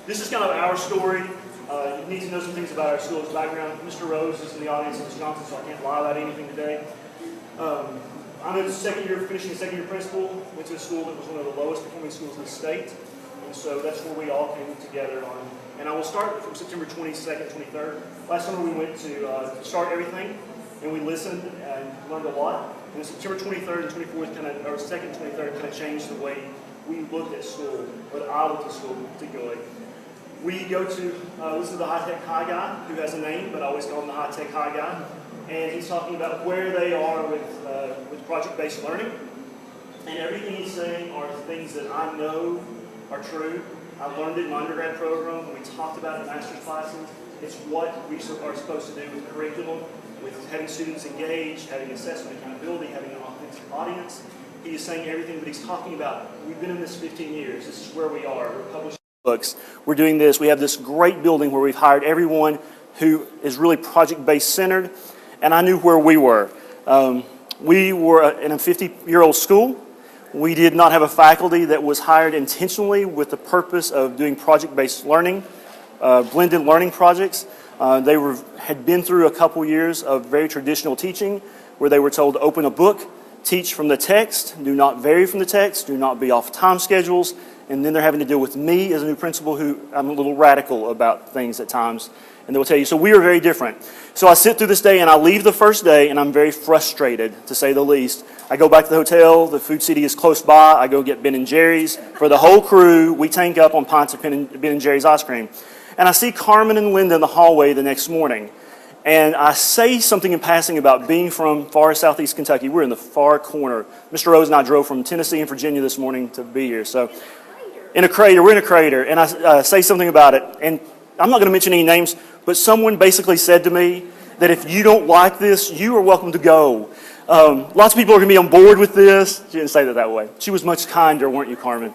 This is kind of our story. You need to know some things about our school's background. Mr. Rose is in the audience in Wisconsin, so I can't lie about anything today. I'm a finishing a second year principal. Went to a school that was one of the lowest performing schools in the state. And so that's where we all came together on. And I will start from September 22nd, 23rd. Last summer we went to start everything, and we listened and learned a lot. And then September 23rd and 24th, or 2nd and 23rd, kind of changed the way we looked at school, but I looked at school particularly. We go to listen to the high-tech high guy, who has a name, but I always call him the high-tech high guy. And he's talking about where they are with project-based learning. And everything he's saying are things that I know are true. I learned it in my undergrad program. We talked about it in master's classes. It's what we are supposed to do with curriculum, with having students engaged, having assessment accountability, having an authentic audience. He is saying everything that he's talking about. We've been in this 15 years. This is where we are. We're publishing books. We're doing this. We have this great building where we've hired everyone who is really project-based centered. And I knew where we were. We were in a 50-year-old school. We did not have a faculty that was hired intentionally with the purpose of doing project-based learning, blended learning projects. They had been through a couple years of very traditional teaching where they were told to open a book, teach from the text, do not vary from the text, do not be off time schedules, and then they're having to deal with me as a new principal who I'm a little radical about things at times, and they will tell you. So we are very different. So I sit through this day and I leave the first day and I'm very frustrated, to say the least. I go back to the hotel, the Food City is close by, I go get Ben & Jerry's. For the whole crew, we tank up on pints of Ben & Jerry's ice cream. And I see Carmen and Linda in the hallway the next morning. And I say something in passing about being from far southeast Kentucky. We're in the far corner. Mr. Rose and I drove from Tennessee and Virginia this morning to be here. So, we're in a crater. And I say something about it. And I'm not going to mention any names, but someone basically said to me that if you don't like this, you are welcome to go. Lots of people are going to be on board with this. She didn't say that way. She was much kinder, weren't you, Carmen?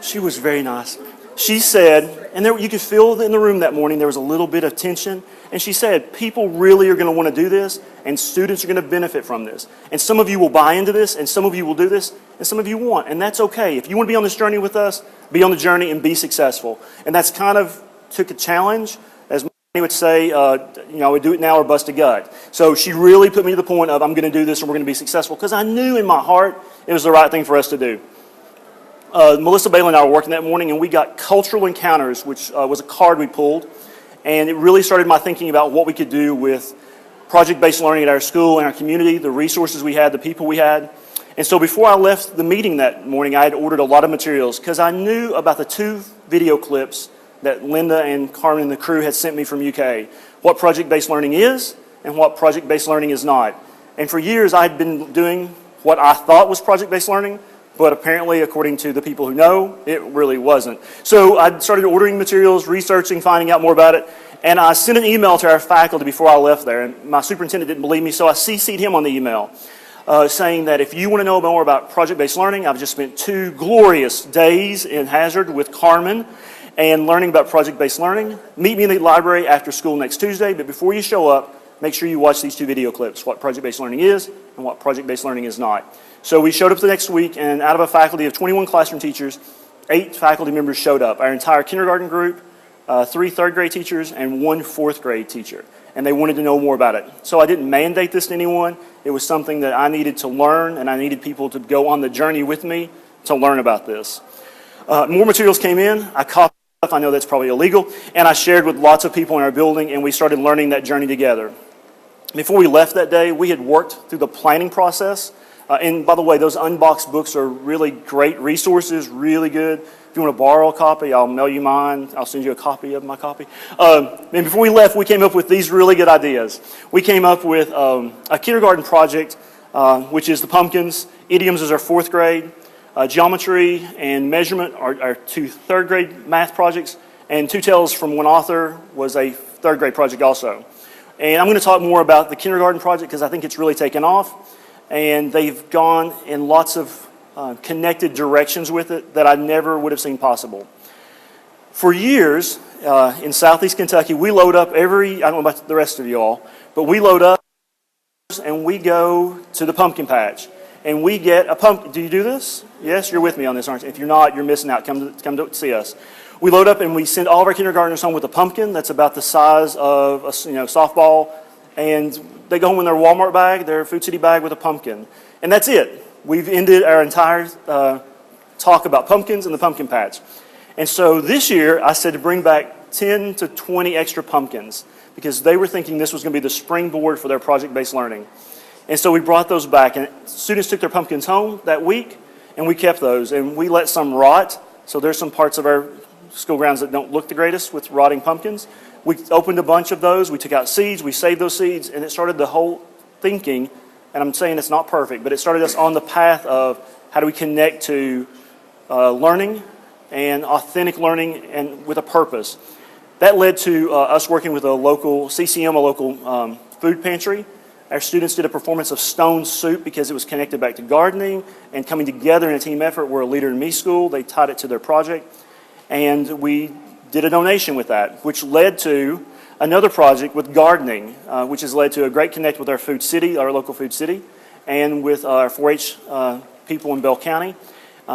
She was very nice. She said, and you could feel in the room that morning there was a little bit of tension, and she said, people really are going to want to do this, and students are going to benefit from this. And some of you will buy into this, and some of you will do this, and some of you won't. And that's okay. If you want to be on this journey with us, be on the journey and be successful. And that's kind of took a challenge. As Manny would say, I would do it now or bust a gut. So she really put me to the point of, I'm going to do this and we're going to be successful, because I knew in my heart it was the right thing for us to do. Melissa Bailey and I were working that morning, and we got Cultural Encounters, which was a card we pulled, and it really started my thinking about what we could do with project-based learning at our school and our community, the resources we had, the people we had. And so before I left the meeting that morning, I had ordered a lot of materials because I knew about the 2 video clips that Linda and Carmen and the crew had sent me from UK, what project-based learning is and what project-based learning is not. And for years, I had been doing what I thought was project-based learning, but apparently, according to the people who know, it really wasn't. So I started ordering materials, researching, finding out more about it, and I sent an email to our faculty before I left there, and my superintendent didn't believe me, so I CC'd him on the email, saying that if you want to know more about project-based learning, I've just spent 2 glorious days in Hazard with Carmen and learning about project-based learning. Meet me in the library after school next Tuesday, but before you show up, make sure you watch these 2 video clips, what project-based learning is and what project-based learning is not. So we showed up the next week, and out of a faculty of 21 classroom teachers, 8 faculty members showed up. Our entire kindergarten group, 3 third grade teachers, and 1 fourth grade teacher. And they wanted to know more about it. So I didn't mandate this to anyone. It was something that I needed to learn, and I needed people to go on the journey with me to learn about this. More materials came in. I copied stuff. I know that's probably illegal. And I shared with lots of people in our building, and we started learning that journey together. Before we left that day, we had worked through the planning process. And by the way, those unboxed books are really great resources, really good. If you want to borrow a copy, I'll mail you mine. I'll send you a copy of my copy. And before we left, we came up with these really good ideas. We came up with a kindergarten project, which is the pumpkins. Idioms is our 4th grade. Geometry and measurement are our 2 third grade math projects. And 2 Tales from One Author was a 3rd grade project also. And I'm going to talk more about the kindergarten project because I think it's really taken off. And they've gone in lots of connected directions with it that I never would have seen possible. For years, in southeast Kentucky, we load up I don't know about the rest of you all, but we load up and we go to the pumpkin patch. And we get a pumpkin. Do you do this? Yes, you're with me on this, aren't you? If you're not, you're missing out. Come to see us. We load up and we send all of our kindergartners home with a pumpkin that's about the size of a softball, and they go home in their Walmart bag, their Food City bag with a pumpkin. And that's it. We've ended our entire talk about pumpkins and the pumpkin patch. And so this year, I said to bring back 10 to 20 extra pumpkins because they were thinking this was going to be the springboard for their project-based learning. And so we brought those back, and students took their pumpkins home that week, and we kept those. And we let some rot, so there's some parts of our school grounds that don't look the greatest with rotting pumpkins. We opened a bunch of those, we took out seeds, we saved those seeds, and it started the whole thinking, and I'm saying it's not perfect, but it started us on the path of how do we connect to learning and authentic learning and with a purpose. That led to us working with a local CCM, a local food pantry. Our students did a performance of stone soup because it was connected back to gardening and coming together in a team effort. We're a Leader in Me school. They tied it to their project. And we did a donation with that, which led to another project with gardening, which has led to a great connect with our Food City, our local Food City, and with our 4-H people in Bell County.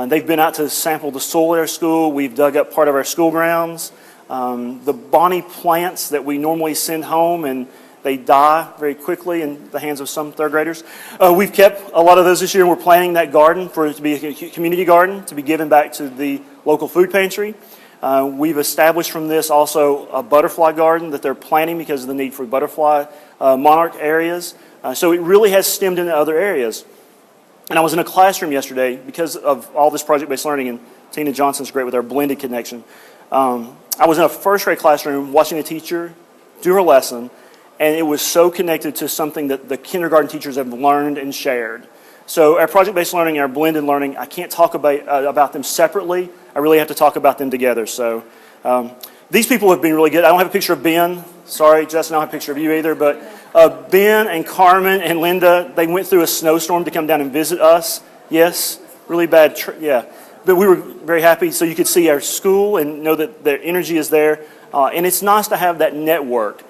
They've been out to sample the soil at our school. We've dug up part of our school grounds. The Bonnie plants that we normally send home and they die very quickly in the hands of some third graders. We've kept a lot of those this year, and we're planting that garden for it to be a community garden to be given back to the local food pantry. We've established from this also a butterfly garden that they're planting because of the need for butterfly monarch areas. So it really has stemmed into other areas. And I was in a classroom yesterday because of all this project-based learning, and Tina Johnson's great with our blended connection. I was in a first grade classroom watching a teacher do her lesson, and it was so connected to something that the kindergarten teachers have learned and shared. So our project-based learning and our blended learning, I can't talk about them separately. I really have to talk about them together. So these people have been really good. I don't have a picture of Ben. Sorry, Justin, I don't have a picture of you either. But Ben and Carmen and Linda, they went through a snowstorm to come down and visit us. Yes, really bad. Yeah. But we were very happy so you could see our school and know that their energy is there. And it's nice to have that network.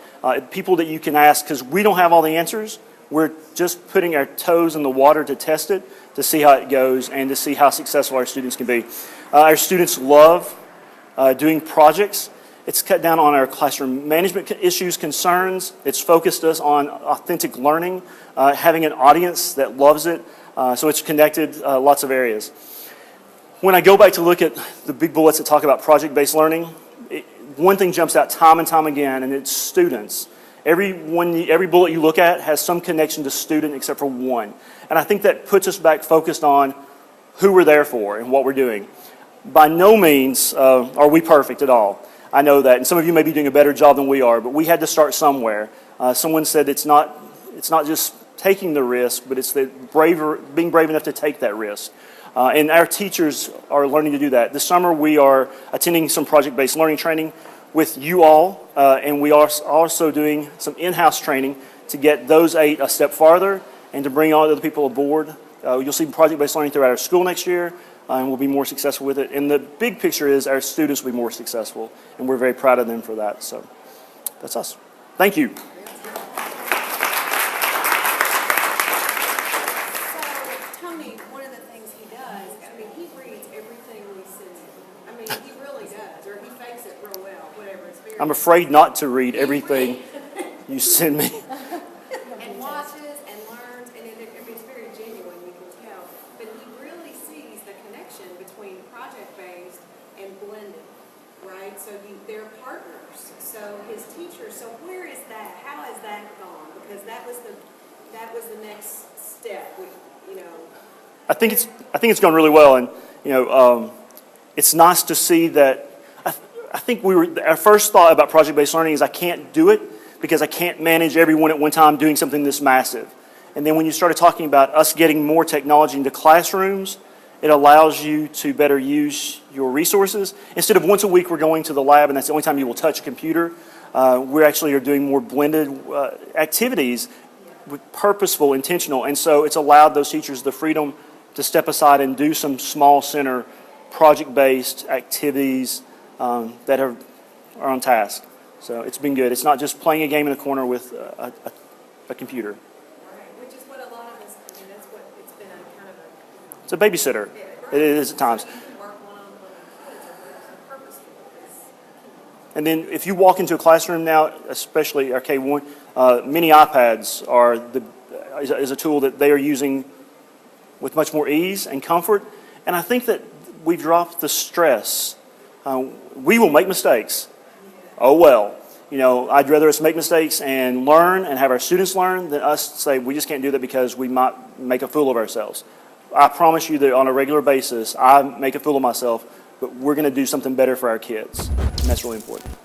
People that you can ask, because we don't have all the answers. We're just putting our toes in the water to test it, to see how it goes, and to see how successful our students can be. Our students love doing projects. It's cut down on our classroom management issues, concerns. It's focused us on authentic learning, having an audience that loves it. So it's connected lots of areas. When I go back to look at the big bullets that talk about project-based learning, one thing jumps out time and time again, and it's students. Every bullet you look at has some connection to student except for one. And I think that puts us back focused on who we're there for and what we're doing. By no means are we perfect at all. I know that, and some of you may be doing a better job than we are, but we had to start somewhere. Someone said it's not just taking the risk, but it's being brave enough to take that risk. And our teachers are learning to do that. This summer we are attending some project-based learning training with you all, and we are also doing some in-house training to get those 8 a step farther and to bring all other people aboard. You'll see project-based learning throughout our school next year, and we'll be more successful with it. And the big picture is our students will be more successful, and we're very proud of them for that. So that's us. Thank you. I'm afraid not to read everything you send me. And watches and learns, and it's very genuine, you can tell. But he really sees the connection between project-based and blended, right? So they're partners. So his teachers. So where is that? How has that gone? Because that was the next step. I think it's gone really well, and it's nice to see that. I think our first thought about project-based learning is I can't do it because I can't manage everyone at one time doing something this massive. And then when you started talking about us getting more technology into classrooms, it allows you to better use your resources. Instead of once a week we're going to the lab and that's the only time you will touch a computer, we actually are doing more blended activities with purposeful, intentional. And so it's allowed those teachers the freedom to step aside and do some small center project-based activities that are on task. So it's been good. It's not just playing a game in a corner with a computer. Right, which is what a lot of us, that's what it's been a kind of a... It's a babysitter. It is at times. So you can work one-on-one with kids, and there's a purpose to it. And then if you walk into a classroom now, especially our K-1, many iPads is a tool that they are using with much more ease and comfort. And I think that we've dropped the stress. We will make mistakes. Oh well. You know, I'd rather us make mistakes and learn and have our students learn than us say we just can't do that because we might make a fool of ourselves. I promise you that on a regular basis, I make a fool of myself, but we're going to do something better for our kids, and that's really important.